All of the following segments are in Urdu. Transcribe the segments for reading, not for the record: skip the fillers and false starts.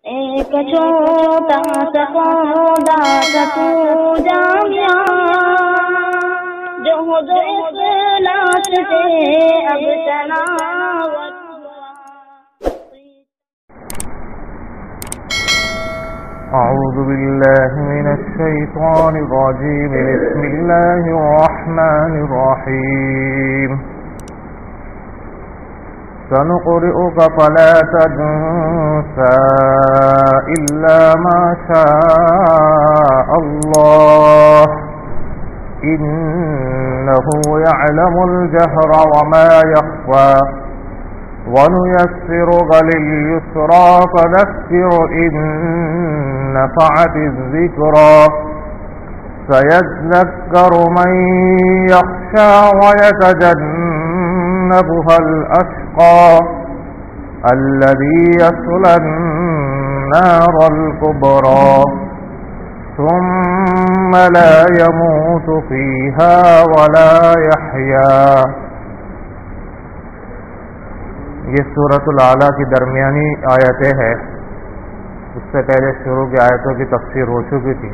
ایک چھوٹا سا پودا تھا تو جامعہ جو اخلاص سے اب تناور أعوذ بالله من الشيطان الرجيم بسم الله الرحمن الرحيم سنقرئك فلا تنسى إلا ما شاء الله إنه يعلم الجهر وما يخفى ونيسرك لليسرى فذكر إن نفعت الذكرى سيذكر من يخشى ويتجنبها الأشقى الذي يصلى النار الكبرى ثم لا يموت فيها ولا يحيا. یہ سورۃ الاعلیٰ کی درمیانی آیتیں ہیں. اس سے پہلے شروع کی آیتوں کی تفسیر ہو چکی تھی.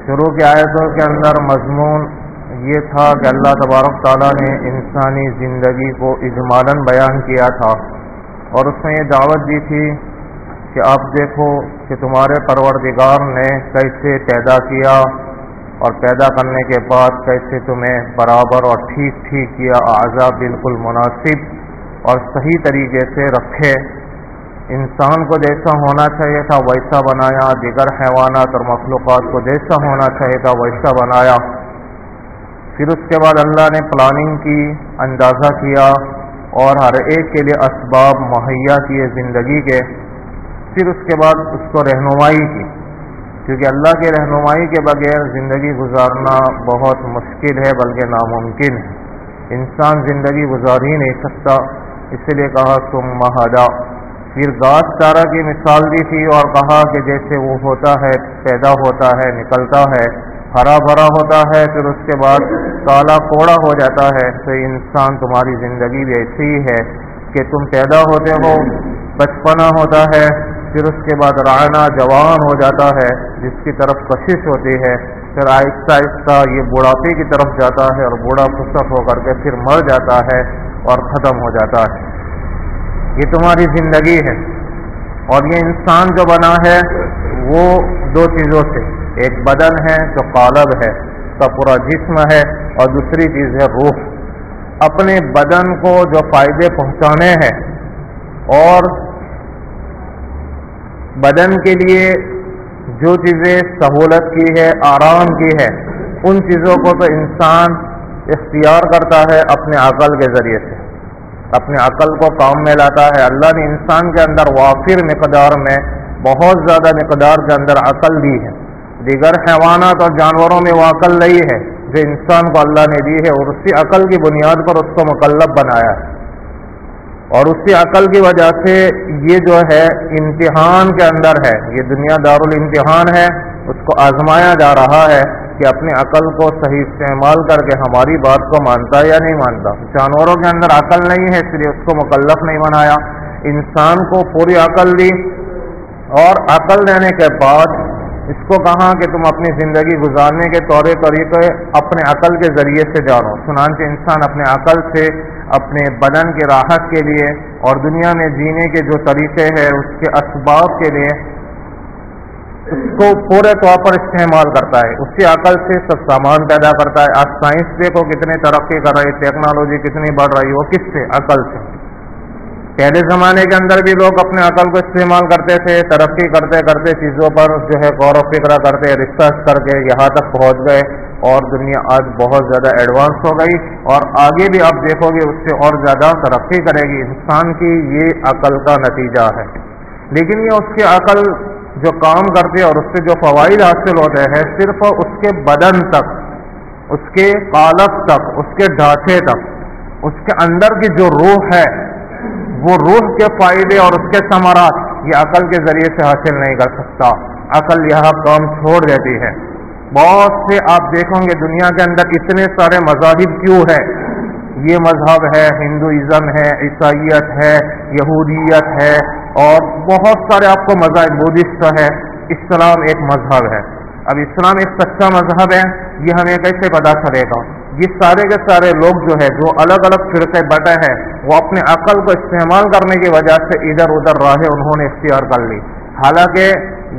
شروع کی آیتوں کے اندر مضمون یہ تھا کہ اللہ تبارک تعالیٰ نے انسانی زندگی کو اجمالاً بیان کیا تھا اور اس میں یہ دعوت دی تھی کہ آپ دیکھو کہ تمہارے پروردگار نے کیسے پیدا کیا اور پیدا کرنے کے بعد کیسے تمہیں برابر اور ٹھیک ٹھیک کیا، اعضاء بالکل مناسب اور صحیح طریقے سے رکھے. انسان کو جیسا ہونا چاہیے تھا ویسا بنایا، دیگر حیوانات اور مخلوقات کو جیسا ہونا چاہیے تھا ویسا بنایا. پھر اس کے بعد اللہ نے پلاننگ کی، اندازہ کیا اور ہر ایک کے لیے اسباب مہیا کیے زندگی کے. پھر اس کے بعد اس کو رہنمائی کی، کیونکہ اللہ کی رہنمائی کے بغیر زندگی گزارنا بہت مشکل ہے بلکہ ناممکن ہے. انسان زندگی گزار ہی نہیں سکتا، اسی لیے کہا ثم ہدی. پھر گھاس چارہ کی مثال دی تھی اور کہا کہ جیسے وہ ہوتا ہے، پیدا ہوتا ہے، نکلتا ہے، ہرا بھرا ہوتا ہے، پھر اس کے بعد کالا کوڑا ہو جاتا ہے. تو انسان تمہاری زندگی بھی ایسی ہی ہے کہ تم پیدا ہوتے ہو، بچپنا ہوتا ہے، پھر اس کے بعد رانا جوان ہو جاتا ہے جس کی طرف کشش ہوتی ہے، پھر آہستہ آہستہ یہ بڑھاپے کی طرف جاتا ہے اور بوڑھا خسف ہو کر کے پھر مر جاتا ہے اور ختم ہو جاتا ہے. یہ تمہاری زندگی ہے. اور یہ انسان جو بنا ہے وہ دو چیزوں سے، ایک بدن ہے جو قالب ہے، اس کا پورا جسم ہے، اور دوسری چیز ہے روح. اپنے بدن کو جو فائدے پہنچانے ہیں اور بدن کے لیے جو چیزیں سہولت کی ہے، آرام کی ہے، ان چیزوں کو تو انسان اختیار کرتا ہے اپنے عقل کے ذریعے سے، اپنے عقل کو کام میں لاتا ہے. اللہ نے انسان کے اندر وافر مقدار میں، بہت زیادہ مقدار کے اندر عقل دی ہے. دیگر حیوانات اور جانوروں میں وہ عقل نہیں ہے جو انسان کو اللہ نے دی ہے، اور اسی عقل کی بنیاد پر اس کو مکلف بنایا ہے. اور اسی عقل کی وجہ سے یہ جو ہے امتحان کے اندر ہے، یہ دنیا دارالامتحان ہے، اس کو آزمایا جا رہا ہے کہ اپنی عقل کو صحیح استعمال کر کے ہماری بات کو مانتا ہے یا نہیں مانتا. جانوروں کے اندر عقل نہیں ہے اس لیے اس کو مکلف نہیں بنایا. انسان کو پوری عقل دی اور عقل دینے کے بعد اس کو کہا کہ تم اپنی زندگی گزارنے کے طور طریقے اپنے عقل کے ذریعے سے جانو. چنانچہ انسان اپنے عقل سے اپنے بدن کی راحت کے لیے اور دنیا میں جینے کے جو طریقے ہیں اس کے اسباب کے لیے اس کو پورے طور پر استعمال کرتا ہے. اسی عقل سے سب سامان پیدا کرتا ہے. آج سائنس دیکھو کتنی ترقی کر رہی ہے، ٹیکنالوجی کتنی بڑھ رہی ہے، وہ کس سے؟ عقل سے. پہلے زمانے کے اندر بھی لوگ اپنے عقل کو استعمال کرتے تھے، ترقی کرتے کرتے چیزوں پر جو ہے غور و فکر کرتے، ریسرچ کر کے یہاں تک پہنچ گئے، اور دنیا آج بہت زیادہ ایڈوانس ہو گئی اور آگے بھی آپ دیکھو گے اس سے اور زیادہ ترقی کرے گی. انسان کی یہ عقل کا نتیجہ ہے. لیکن یہ اس کی عقل جو کام کرتی ہے اور اس سے جو فوائد حاصل ہوتے ہیں صرف اس کے بدن تک، اس کے قالب تک، اس کے ڈھانچے تک، اس کے اندر کی جو روح ہے وہ روح کے فائدے اور اس کے ثمرات یہ عقل کے ذریعے سے حاصل نہیں کر سکتا. عقل یہاں کام چھوڑ دیتی ہے. بہت سے آپ دیکھیں گے دنیا کے اندر اتنے سارے مذاہب کیوں ہے. یہ مذہب ہے، ہندوازم ہے، عیسائیت ہے، یہودیت ہے، اور بہت سارے آپ کو مذاہب، بدھسٹ ہے، اسلام ایک مذہب ہے. اب اسلام ایک سچا مذہب ہے، یہ ہمیں کیسے پتا چلے گا؟ یہ سارے کے سارے لوگ جو ہے جو الگ الگ فرقے بٹے ہیں، وہ اپنے عقل کو استعمال کرنے کی وجہ سے ادھر ادھر راہیں انہوں نے اختیار کر لی. حالانکہ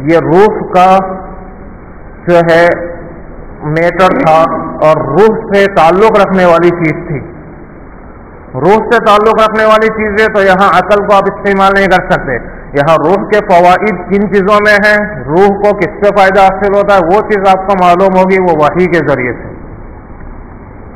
یہ روح کا جو ہے میٹر تھا اور روح سے تعلق رکھنے والی چیز تھی. روح سے تعلق رکھنے والی چیزیں تو یہاں عقل کو آپ استعمال نہیں کر سکتے. یہاں روح کے فوائد کن چیزوں میں ہیں، روح کو کس سے فائدہ حاصل ہوتا ہے، وہ چیز آپ کو معلوم ہوگی وہ وحی کے ذریعے سے،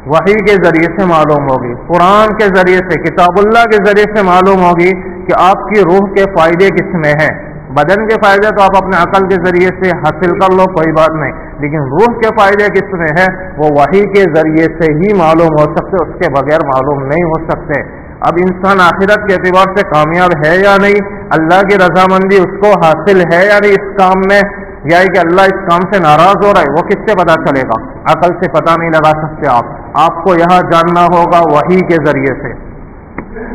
وحی کے ذریعے سے معلوم ہوگی، قرآن کے ذریعے سے، کتاب اللہ کے ذریعے سے معلوم ہوگی کہ آپ کی روح کے فائدے کس میں ہیں. بدن کے فائدے تو آپ اپنے عقل کے ذریعے سے حاصل کر لو، کوئی بات نہیں، لیکن روح کے فائدے کس میں ہیں وہ وحی کے ذریعے سے ہی معلوم ہو سکتے، اس کے بغیر معلوم نہیں ہو سکتے. اب انسان آخرت کے اعتبار سے کامیاب ہے یا نہیں، اللہ کی رضامندی اس کو حاصل ہے یا نہیں اس کام میں، یا کہ اللہ اس کام سے ناراض ہو رہا ہے، وہ کس سے پتا چلے گا؟ عقل سے پتہ نہیں لگا سکتے آپ کو یہاں جاننا ہوگا وحی کے ذریعے سے،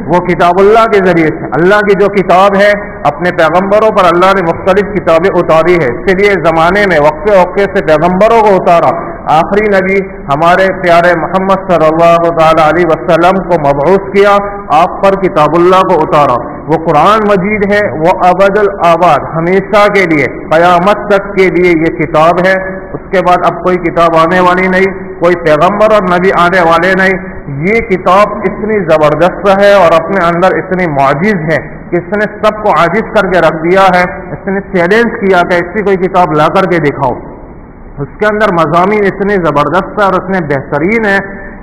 وہ کتاب اللہ کے ذریعے سے. اللہ کی جو کتاب ہے، اپنے پیغمبروں پر اللہ نے مختلف کتابیں اتاری ہے، اس لیے زمانے میں وقفے وقفے سے پیغمبروں کو اتارا. آخری نبی ہمارے پیارے محمد صلی اللہ تعالی علیہ وسلم کو مبعوث کیا، آپ پر کتاب اللہ کو اتارا. وہ قرآن مجید ہے، وہ ابد الآباد ہمیشہ کے لیے قیامت تک کے لیے یہ کتاب ہے. اس کے بعد اب کوئی کتاب آنے والی نہیں، کوئی پیغمبر اور نبی آنے والے نہیں. یہ کتاب اتنی زبردست ہے اور اپنے اندر اتنی معجز ہے کہ اس نے سب کو عاجز کر کے رکھ دیا ہے. اس نے چیلنج کیا کہ ایسی کوئی کتاب لا کر کے دکھاؤ. اس کے اندر مضامین اتنے زبردست ہے اور اتنے بہترین ہے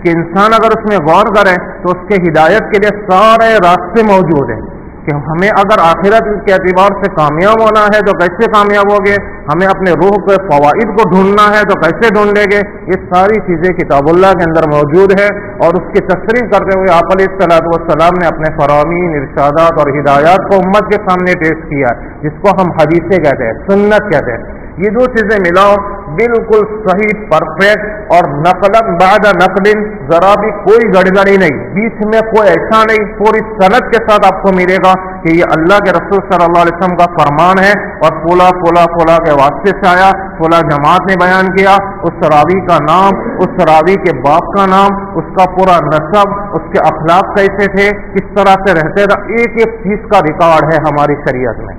کہ انسان اگر اس میں غور کرے تو اس کے ہدایت کے لیے سارے راستے موجود ہیں. کہ ہمیں اگر آخرت کے اعتبار سے کامیاب ہونا ہے تو کیسے کامیاب ہوگے، ہمیں اپنے روح کے فوائد کو ڈھونڈنا ہے تو کیسے ڈھونڈیں گے، یہ ساری چیزیں کتاب اللہ کے اندر موجود ہے. اور اس کی تصریح کرتے ہوئے آپ علیہ الصلوۃ والسلام نے اپنے فرامین، ارشادات اور ہدایات کو امت کے سامنے پیش کیا، جس کو ہم حدیثیں کہتے ہیں، سنت کہتے ہیں. یہ دو چیزیں ملاؤ بالکل صحیح، پرفیکٹ، اور نقلاً بعد نقل، ذرا بھی کوئی گڑبڑی نہیں، بیچ میں کوئی ایسا نہیں، پوری سند کے ساتھ آپ کو ملے گا کہ یہ اللہ کے رسول صلی اللہ علیہ وسلم کا فرمان ہے اور فلا فلا فلا کے واسطے سے آیا، فلا جماعت نے بیان کیا، اس راوی کا نام، اس راوی کے باپ کا نام، اس کا پورا نسب، اس کے اخلاق کیسے تھے، کس طرح سے رہتے تھے، ایک ایک چیز کا ریکارڈ ہے ہماری شریعت میں.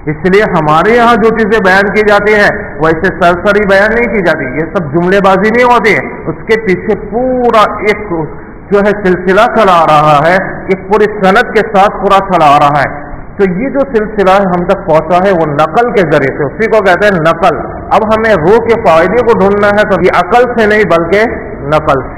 اس لیے ہمارے یہاں جو چیزیں بیان کی جاتی ہیں وہ ایسے سرسری بیان نہیں کی جاتی، یہ سب جملے بازی نہیں ہوتی ہے، اس کے پیچھے پورا ایک جو ہے سلسلہ چلا آ رہا ہے، ایک پوری سند کے ساتھ پورا چلا آ رہا ہے. تو یہ جو سلسلہ ہم تک پہنچا ہے وہ نقل کے ذریعے سے، اسی کو کہتے ہیں نقل. اب ہمیں روح کے فائدے کو ڈھونڈنا ہے تو یہ عقل سے نہیں بلکہ نقل سے،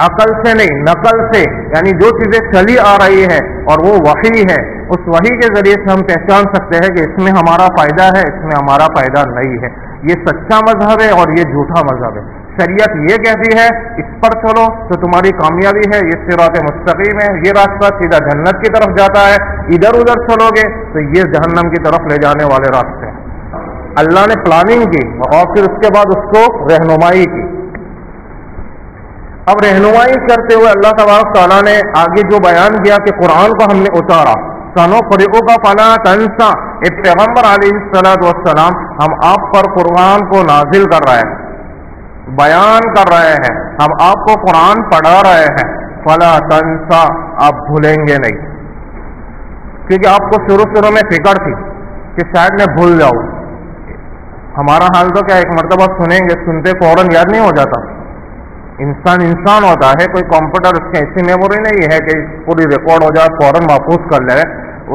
عقل سے نہیں نقل سے، یعنی جو چیزیں چلی آ رہی ہے اور وہ وحی ہے، اس وحی کے ذریعے سے ہم پہچان سکتے ہیں کہ اس میں ہمارا فائدہ ہے، اس میں ہمارا فائدہ نہیں ہے. یہ سچا مذہب ہے اور یہ جھوٹا مذہب ہے. شریعت یہ کہتی ہے اس پر چلو تو تمہاری کامیابی ہے، یہ صراط مستقیم ہے، یہ راستہ سیدھا جنت کی طرف جاتا ہے، ادھر ادھر چلو گے تو یہ جہنم کی طرف لے جانے والے راستے ہیں. اللہ نے پلاننگ کی اور پھر اس کے بعد اس کو رہنمائی کی. اب رہنمائی کرتے ہوئے اللہ تبارک تعالیٰ نے آگے جو بیان کیا کہ قرآن کو ہم نے اتارا، سنقرئک فلا تنسى، ایک پیغمبر علیہ الصلوۃ والسلام ہم آپ پر قرآن کو نازل کر رہے ہیں، بیان کر رہے ہیں، ہم آپ کو قرآن پڑھا رہے ہیں، فلا تنسى، آپ بھولیں گے نہیں، کیونکہ آپ کو شروع میں فکر تھی کہ شاید میں بھول جاؤں. ہمارا حال تو کیا، ایک مرتبہ سنیں گے، سنتے فوراً یاد نہیں ہو جاتا. انسان ہوتا ہے، کوئی کمپیوٹر اس کی ایسی میموری نہیں ہے کہ پوری ریکارڈ ہو جائے فوراً محفوظ کر لے،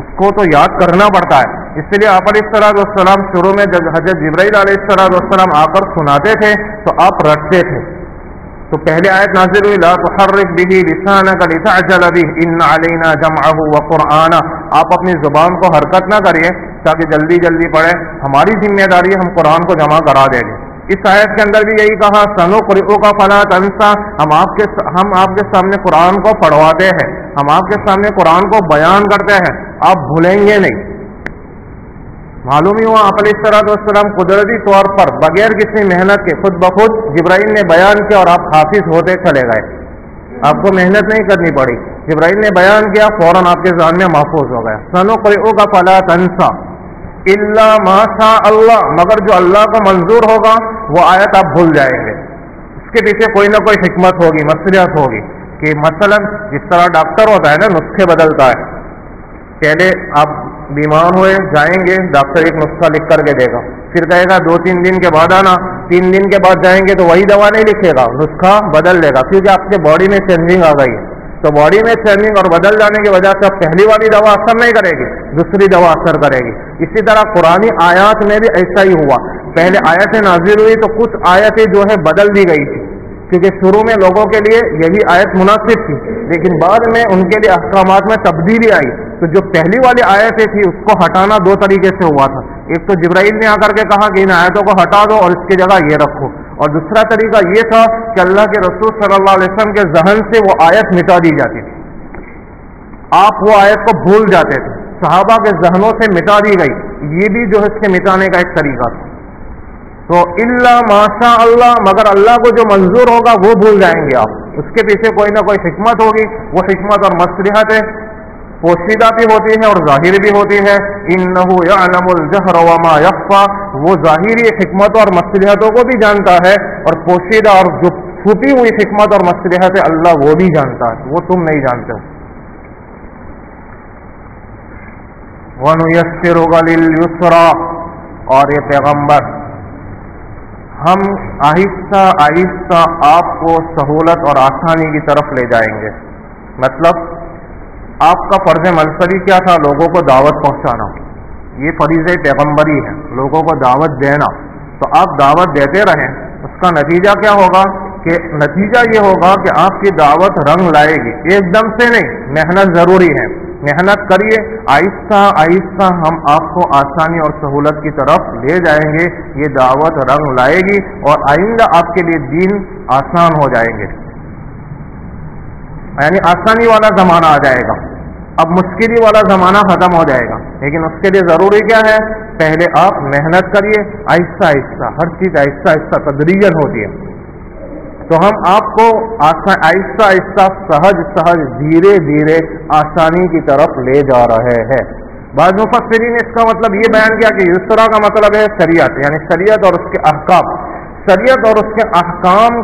اس کو تو یاد کرنا پڑتا ہے. اس لیے آپ علیہ الصلوۃ والسلام شروع میں جب حضرت جبرائیل علیہ الصلوۃ والسلام آ کر سناتے تھے تو آپ رٹتے تھے. تو پہلے آیت نازل ہوئی لا تحرک به لسانک لتعجل به ان علینا جمعه وقرآنہ، آپ اپنی زبان کو حرکت نہ کریے تاکہ جلدی جلدی پڑھیں، ہماری ذمہ داری ہے، ہم قرآن کو جمع کرا دیں گے. اس آیت کے اندر بھی یہی کہا سنقرئک فلا تنسى، ہم آپ کے سامنے قرآن کو پڑھواتے ہیں، ہم آپ کے سامنے قرآن کو بیان کرتے ہیں، آپ بھولیں گے نہیں. معلوم ہی ہوا آپ علیہ الصلوۃ والسلام قدرتی طور پر بغیر کسی محنت کے خود بخود جبرائیل نے بیان کیا اور آپ حافظ ہوتے چلے گئے، آپ کو محنت نہیں کرنی پڑی. جبرائیل نے بیان کیا، فوراً آپ کے ذہن میں محفوظ ہو گیا. سنقرئک فلا تنسى الا ما شاء اللہ، مگر جو اللہ کو منظور ہوگا وہ آیت آپ بھول جائیں گے. اس کے پیچھے کوئی نہ کوئی حکمت ہوگی، مصلحت ہوگی. کہ مثلا جس طرح ڈاکٹر ہوتا ہے نا، نسخے بدلتا ہے. پہلے آپ بیمار ہوئے، جائیں گے، ڈاکٹر ایک نسخہ لکھ کر کے دے گا، پھر کہے گا 2-3 دن کے بعد آنا. 3 دن کے بعد جائیں گے تو وہی دوا نہیں لکھے گا، نسخہ بدل دے گا، کیونکہ آپ کے باڈی میں چینجنگ آ گئی ہے. تو باڈی میں چینجنگ اور بدل جانے کی وجہ سے اب پہلی والی دوا اثر نہیں کرے گی، دوسری دوا اثر کرے گی. اسی طرح قرآنی آیات میں بھی ایسا ہی ہوا. پہلے آیتیں نازل ہوئی تو کچھ آیتیں جو ہے بدل دی گئی تھی، کیونکہ شروع میں لوگوں کے لیے یہی آیت مناسب تھی، لیکن بعد میں ان کے لیے احکامات میں تبدیلی آئی. تو جو پہلی والی آیتیں تھی اس کو ہٹانا 2 طریقے سے ہوا تھا. ایک تو جبرائیل نے آ کر کے کہا کہ ان آیتوں کو ہٹا دو اور اس کی جگہ یہ رکھو، اور دوسرا طریقہ یہ تھا کہ اللہ کے رسول صلی اللہ علیہ وسلم کے ذہن سے وہ آیت مٹا دی جاتی تھی. آپ وہ آیت کو بھول جاتے تھے، صحابہ کے ذہنوں سے مٹا دی گئی. یہ بھی جو ہے اس کے مٹانے کا ایک طریقہ تھا. تو الا ماشاء اللہ، مگر اللہ کو جو منظور ہوگا وہ بھول جائیں گے آپ. اس کے پیچھے کوئی نہ کوئی حکمت ہوگی. وہ حکمت اور مصلحت ہے، پوشیدہ بھی ہوتی ہے اور ظاہر بھی ہوتی ہے. انہ یعلم الجہر وما یخفی، وہ ظاہری حکمت اور مصلحتوں کو بھی جانتا ہے، اور پوشیدہ اور جو چھپی ہوئی حکمت اور مصلحت ہے اللہ وہ بھی جانتا ہے، وہ تم نہیں جانتے. وَنُيَسِّرُكَ لِلْيُسْرَىٰ، اور یہ پیغمبر ہم آہستہ آہستہ آپ کو سہولت اور آسانی کی طرف لے جائیں گے. مطلب آپ کا فرض منصبی کیا تھا؟ لوگوں کو دعوت پہنچانا. یہ فریضہ پیغمبری ہے، لوگوں کو دعوت دینا. تو آپ دعوت دیتے رہیں. اس کا نتیجہ کیا ہوگا؟ کہ نتیجہ یہ ہوگا کہ آپ کی دعوت رنگ لائے گی. ایک دم سے نہیں، محنت ضروری ہے. محنت کریے، آہستہ آہستہ ہم آپ کو آسانی اور سہولت کی طرف لے جائیں گے. یہ دعوت رنگ لائے گی اور آئندہ آپ کے لیے دین آسان ہو جائیں گے، یعنی آسانی والا زمانہ آ جائے گا. اب مشکلی والا زمانہ ختم ہو جائے گا. لیکن اس کے لیے ضروری کیا ہے؟ پہلے آپ محنت کریے، آہستہ آہستہ. ہر چیز آہستہ آہستہ تدریجاً ہوتی ہے. تو ہم آپ کو آہستہ آہستہ سہج دھیرے دھیرے آسانی کی طرف لے جا رہے ہیں. بعض مفسرین نے اس کا مطلب یہ بیان کیا کہ یسرا کا مطلب ہے شریعت، یعنی شریعت اور اس کے احکام. شریعت اور اس کے احکام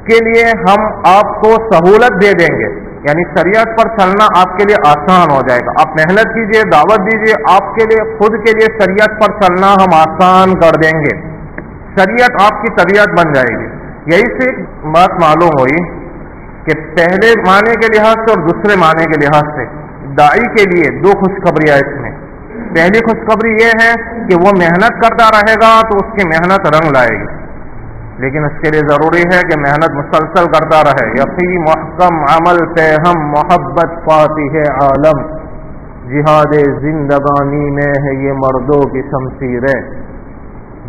کے لیے ہم آپ کو سہولت دے دیں گے، یعنی شریعت پر چلنا آپ کے لیے آسان ہو جائے گا. آپ محنت کیجئے، دعوت دیجئے، آپ کے لیے خود کے لیے شریعت پر چلنا ہم آسان کر دیں گے. شریعت آپ کی طبیعت بن جائے گی. یہی سے ایک بات معلوم ہوئی کہ پہلے معنی کے لحاظ سے اور دوسرے معنی کے لحاظ سے داعی کے لیے 2 خوشخبریاں اس میں. پہلی خوشخبری یہ ہے کہ وہ محنت کرتا رہے گا تو اس کی محنت رنگ لائے گی، لیکن اس کے لیے ضروری ہے کہ محنت مسلسل کرتا رہے. یقین محکم عمل پہ ہم محبت فاتح عالم، جہاد زندگانی میں ہے یہ مردوں کی شمشیریں.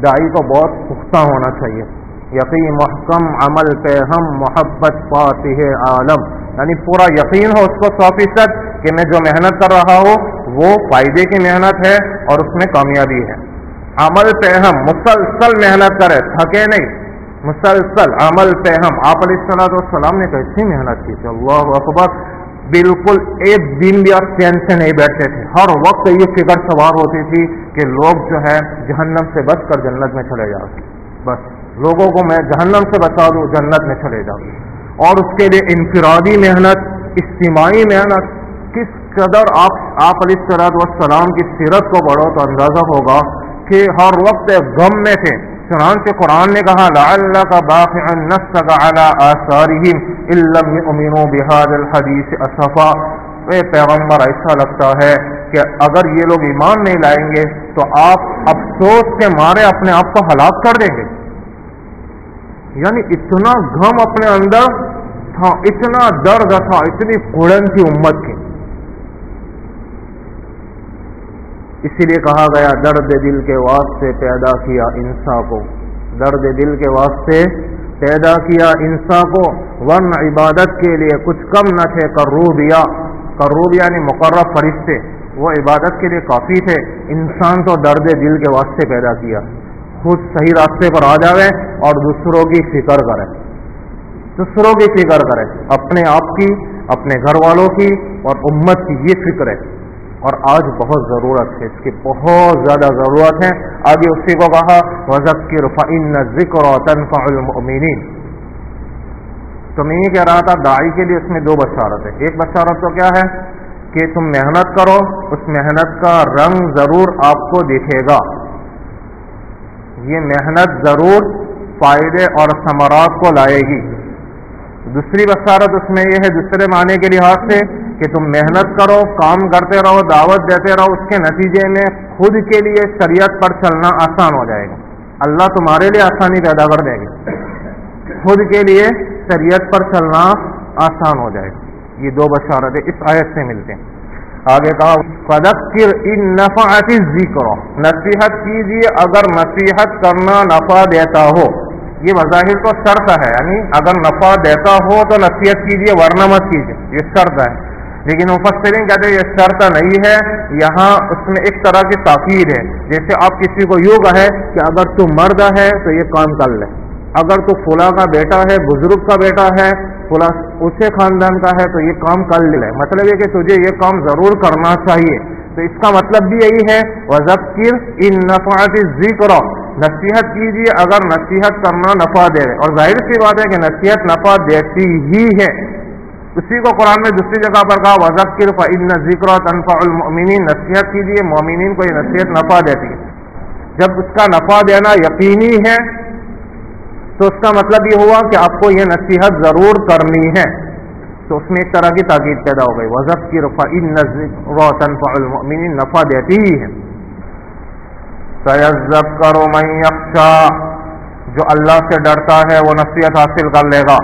داعی کو بہت پختہ ہونا چاہیے. یقین محکم عمل پہ ہم محبت فاتح عالم، یعنی پورا یقین ہو اس کو 100% کہ میں جو محنت کر رہا ہوں وہ فائدے کی محنت ہے اور اس میں کامیابی ہے. عمل پہ ہم مسلسل محنت کرے، تھکے نہیں، مسلسل عمل پہ ہم. آپ علیہ السلام نے کیسی محنت کی تھی، اللہ اکبر. بالکل ایک دن بھی آپ چین سے نہیں بیٹھتے تھے. ہر وقت یہ فکر سوار ہوتی تھی کہ لوگ جو ہے جہنم سے بچ کر جنت میں چلے جاؤ، بس لوگوں کو میں جہنم سے بچا دوں، جنت میں چلے جاؤں. اور اس کے لیے انفرادی محنت، اجتماعی محنت. کس قدر آپ علیہ السلام کی سیرت کو پڑھو تو اندازہ ہوگا کہ ہر وقت غم میں تھے. چنانچہ قرآن نے کہا لعلک باخع نفسک علی آثارہم ان لم یؤمنوا بہذا الحدیث اسفا. اے پیغمبر، ایسا لگتا ہے کہ اگر یہ لوگ ایمان نہیں لائیں گے تو آپ افسوس کے مارے اپنے آپ کو ہلاک کر دیں گے. یعنی اتنا غم اپنے اندر تھا، اتنا درد تھا، اتنی کڑن تھی امت کی. اسی لیے کہا گیا درد دل کے واسطے پیدا کیا انسان کو، درد دل کے واسطے پیدا کیا انسان کو، ورنہ عبادت کے لیے کچھ کم نہ تھے. قروب یعنی مقرب فرشتے، وہ عبادت کے لیے کافی تھے. انسان تو درد دل کے واسطے پیدا کیا، خود صحیح راستے پر آ جاوے اور دوسروں کی فکر کرے، دوسروں کی فکر کرے، اپنے آپ کی اپنے گھر والوں کی اور امت کی یہ فکر ہے، اور آج بہت ضرورت ہے، اس کی بہت زیادہ ضرورت ہے۔ آگے اسی کو کہا وَذَكِّرْ فَإِنَّ الذِّكْرَىٰ تَنفَعُ الْمُؤْمِنِينَ۔ تو میں یہ کہہ رہا تھا داعی کے لیے اس میں دو بشارت ہے۔ ایک بشارت تو کیا ہے کہ تم محنت کرو، اس محنت کا رنگ ضرور آپ کو دکھے گا، یہ محنت ضرور فائدے اور ثمرات کو لائے گی۔ دوسری بشارت اس میں یہ ہے دوسرے معنی کے لحاظ سے کہ تم محنت کرو، کام کرتے رہو، دعوت دیتے رہو، اس کے نتیجے میں خود کے لیے شریعت پر چلنا آسان ہو جائے گا، اللہ تمہارے لیے آسانی پیدا کر دے گی، خود کے لیے شریعت پر چلنا آسان ہو جائے گا۔ یہ دو بشارتیں اس آیت سے ملتے ہیں۔ آگے کہا فذکر ان نفعت الذکر، نصیحت کیجیے اگر نصیحت کرنا نفع دیتا ہو۔ یہ بظاہر تو شرط ہے، یعنی اگر نفع دیتا ہو تو نصیحت کیجیے ورنہ مت کیجیے، یہ شرط ہے۔ لیکن مفسرین کہتے ہیں یہ شرط نہیں ہے، یہاں اس میں ایک طرح کی تاکید ہے۔ جیسے آپ کسی کو یوں کہے کہ اگر تو مرد ہے تو یہ کام کر لے، اگر تو فلاں کا بیٹا ہے، بزرگ کا بیٹا ہے، فلاں اونچے خاندان کا ہے تو یہ کام کر لے، مطلب یہ کہ تجھے یہ کام ضرور کرنا چاہیے۔ تو اس کا مطلب بھی یہی ہے وَذَكِّرْ إِن نَفَعَتِ الذِّكْرَىٰ، نصیحت کیجیے اگر نصیحت کرنا نفع دے، اور ظاہر سی بات ہے کہ نصیحت نفع دیتی ہی ہے۔ اسی کو قرآن میں دوسری جگہ پر کہا وَذَكِّرْ فَإِنَّ الذِّكْرَىٰ تَنفَعُ الْمُؤْمِنِينَ، نصیحت کیجیے مومنین کو یہ نصیحت نفع دیتی ہے۔ جب اس کا نفع دینا یقینی ہے تو اس کا مطلب یہ ہوا کہ آپ کو یہ نصیحت ضرور کرنی ہے، تو اس میں ایک طرح کی تاکید پیدا ہو گئی وَذَكِّرْ فَإِنَّ الذِّكْرَىٰ تَنفَعُ الْمُؤْمِنِينَ، نفع دیتی ہی ہے۔ سَيَذَّكَّرُ مَن يَخْشَىٰ، جو اللہ سے ڈرتا ہے وہ نصیحت حاصل کر لے گا،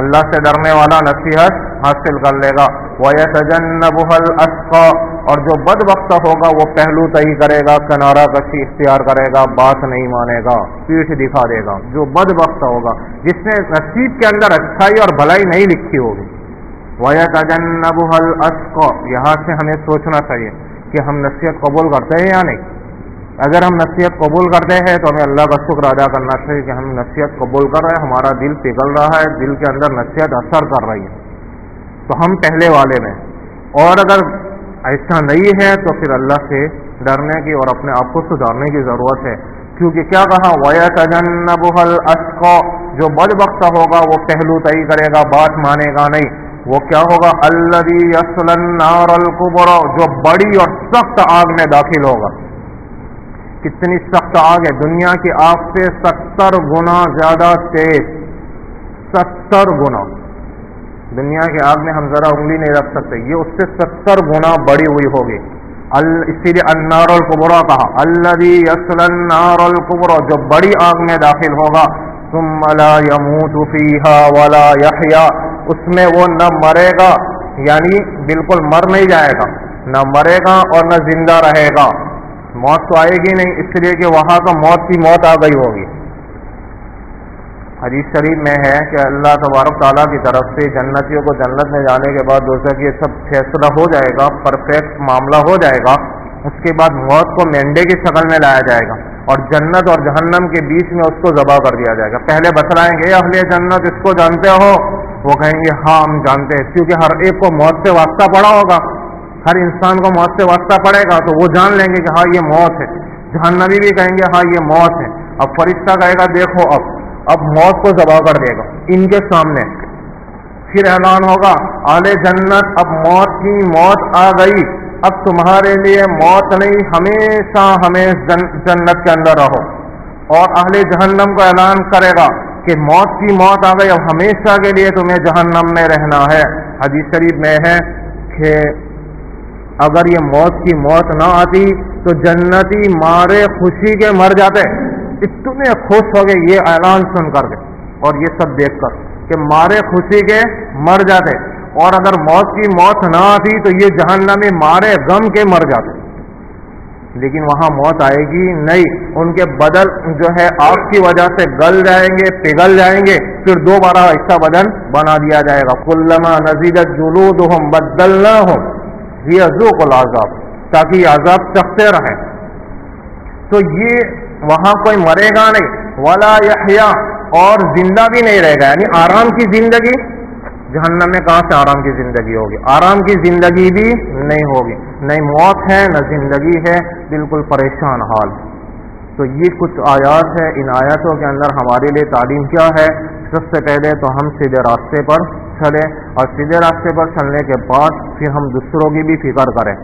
اللہ سے ڈرنے والا نصیحت حاصل کر لے گا۔ وَيَتَجَنَّبُهَا الْأَشْقَىٰ، اور جو بدبخت ہوگا وہ پہلو تہی کرے گا، کنارہ کشی اختیار کرے گا، بات نہیں مانے گا، پیٹھ دکھا دے گا۔ جو بدبخت ہوگا، جس نے نصیب کے اندر اچھائی اور بھلائی نہیں لکھی ہوگی۔ وَيَتَجَنَّبُهَا الْأَشْقَىٰ، یہاں سے ہمیں سوچنا چاہیے کہ ہم نصیحت قبول کرتے ہیں یا نہیں۔ اگر ہم نصیحت قبول کرتے ہیں تو ہمیں اللہ کا شکر ادا کرنا چاہیے کہ ہم نصیحت قبول کر رہے ہیں، ہمارا دل پگھل رہا ہے، دل کے اندر نصیحت اثر کر رہی ہے، تو ہم پہلے والے میں۔ اور اگر ایسا نہیں ہے تو پھر اللہ سے ڈرنے کی اور اپنے آپ کو سدھارنے کی ضرورت ہے، کیونکہ کیا کہا وَيَتَجَنَّبُهَا الْأَشْقَىٰ، جو بدبخت ہوگا وہ پہلو تہی کرے گا، بات مانے گا نہیں۔ وہ کیا ہوگا الَّذِي يَصْلَى النَّارَ الْكُبْرَىٰ، جو بڑی اور سخت آگ میں داخل ہوگا۔ کتنی سخت آگ ہے، دنیا کی آگ سے 70 گنا زیادہ تیز، 70 گنا۔ دنیا کی آگ میں ہم ذرا انگلی نہیں رکھ سکتے، یہ اس سے 70 گنا بڑی ہوئی ہوگی۔ اسی لیے النار الکبریٰ کہا، الذی یصلی النار الکبریٰ، جو بڑی آگ میں داخل ہوگا۔ ثم لا يموت فیہا ولا یحییٰ، اس میں وہ نہ مرے گا، یعنی بالکل مر نہیں جائے گا، نہ مرے گا اور نہ زندہ رہے گا۔ موت تو آئے گی نہیں، اس لیے کہ وہاں تو موت کی موت آ گئی ہوگی۔ حدیث شریف میں ہے کہ اللہ تبارک تعالیٰ کی طرف سے جنتیوں کو جنت میں جانے کے بعد دوزخ یہ سب فیصلہ ہو جائے گا، پرفیکٹ معاملہ ہو جائے گا۔ اس کے بعد موت کو مینڈے کی شکل میں لایا جائے گا اور جنت اور جہنم کے بیچ میں اس کو ذبح کر دیا جائے گا۔ پہلے بتلائیں گے اہل جنت اس کو جانتے ہو؟ وہ کہیں گے ہاں ہم جانتے ہیں، کیونکہ ہر ایک کو موت سے واسطہ پڑا ہوگا، ہر انسان کو موت سے واسطہ پڑے گا، تو وہ جان لیں گے کہ ہاں یہ موت ہے۔ جہنمی بھی کہیں گے ہاں یہ موت ہے۔ اب فرشتہ کہے گا دیکھو اب موت کو ذبح کر دے گا ان کے سامنے، پھر اعلان ہوگا اہل جنت اب موت کی موت آ گئی، اب تمہارے لیے موت نہیں، ہمیشہ جنت کے اندر رہو۔ اور اہل جہنم کو اعلان کرے گا کہ موت کی موت آ گئی، اب ہمیشہ کے لیے تمہیں جہنم میں رہنا ہے۔ حدیث شریف میں ہے کہ اگر یہ موت کی موت نہ آتی تو جنتی مارے خوشی کے مر جاتے، اتنے خوش ہو گئے یہ اعلان سن کر کے اور یہ سب دیکھ کر کہ مارے خوشی کے مر جاتے، اور اگر موت کی موت نہ آتی تو یہ جہنمی مارے غم کے مر جاتے۔ لیکن وہاں موت آئے گی نہیں، ان کے بدن جو ہے آگ کی وجہ سے گل جائیں گے، پگھل جائیں گے، پھر دوبارہ ایسا بدن بنا دیا جائے گا۔ کلما نضجت جلودہم بدلناہم لیذوقوا العذاب، تاکہ یہ عذاب چکھتے رہیں۔ تو یہ وہاں کوئی مرے گا نہیں، ولا یحییٰ، اور زندہ بھی نہیں رہے گا، یعنی آرام کی زندگی جہنم میں کہاں سے آرام کی زندگی ہوگی؟ آرام کی زندگی بھی نہیں ہوگی، نہ موت ہے نہ زندگی ہے، بالکل پریشان حال۔ تو یہ کچھ آیات ہے، ان آیاتوں کے اندر ہمارے لیے تعلیم کیا ہے؟ سب سے پہلے تو ہم سیدھے راستے پر چلیں، اور سیدھے راستے پر چلنے کے بعد پھر ہم دوسروں کی بھی فکر کریں۔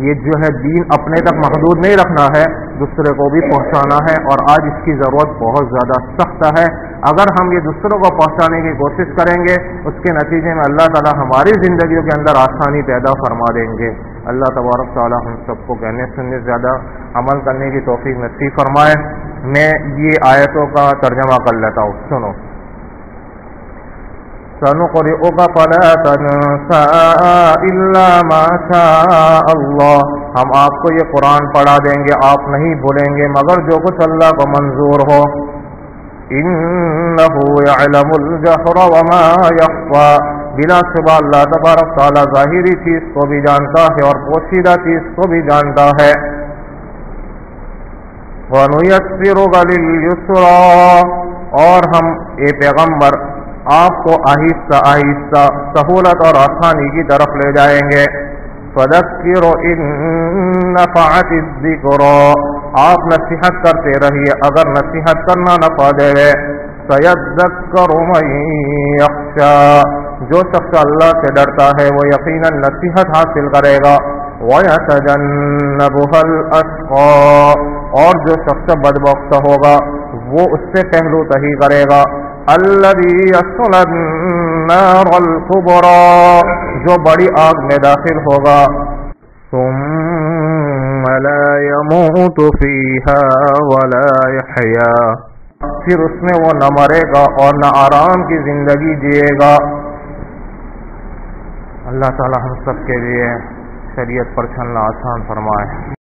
یہ جو ہے دین اپنے تک محدود نہیں رکھنا ہے، دوسرے کو بھی پہنچانا ہے، اور آج اس کی ضرورت بہت زیادہ سخت ہے۔ اگر ہم یہ دوسروں کو پہنچانے کی کوشش کریں گے، اس کے نتیجے میں اللہ تعالی ہماری زندگیوں کے اندر آسانی پیدا فرما دیں گے۔ اللہ تبارک تعالی ہم سب کو کہنے سننے زیادہ عمل کرنے کی توفیق نصیب فرمائے۔ میں یہ آیتوں کا ترجمہ کر لیتا ہوں، سنو۔ سَنُقْرِئُكَ فَلَا تَنْسَىٰ إِلَّا مَا شَاءَ اللَّهُ، ہم آپ کو یہ قرآن پڑھا دیں گے، آپ نہیں بھولیں گے مگر جو کچھ اللہ کو منظور ہو۔ إِنَّهُ يَعْلَمُ الْجَهْرَ وَمَا يَخْفَىٰ، بلا شبہ اللہ تبارک تعالیٰ ظاہری چیز کو بھی جانتا ہے اور پوشیدہ چیز کو بھی جانتا ہے۔ وَنُيَسِّرُكَ لِلْيُسْرَىٰ، اور ہم اے پیغمبر آپ کو آہستہ آہستہ سہولت اور آسانی کی طرف لے جائیں گے۔ فَذَكِّرُ إِن نَّفَعَتِ الذِّكْرَىٰ، آپ نصیحت کرتے رہیے اگر نصیحت کرنا نفع دے گے۔ سَيَذَّكَّرُ مَن يَخْشَىٰ، جو شخص اللہ سے ڈرتا ہے وہ یقیناً نصیحت حاصل کرے گا۔ وَيَتَجَنَّبُهَا الْأَشْقَىٰ، اور جو شخص بدبخت ہوگا وہ اس سے پہلو تہی کرے گا۔ الذی یصلی النار الکبریٰ، جو بڑی آگ میں داخل ہوگا۔ ثم لا يموت فیہا ولا یحیا، پھر اس میں وہ نہ مرے گا اور نہ آرام کی زندگی جیے گا۔ اللہ تعالی ہم سب کے لیے شریعت پر چلنا آسان فرمائے۔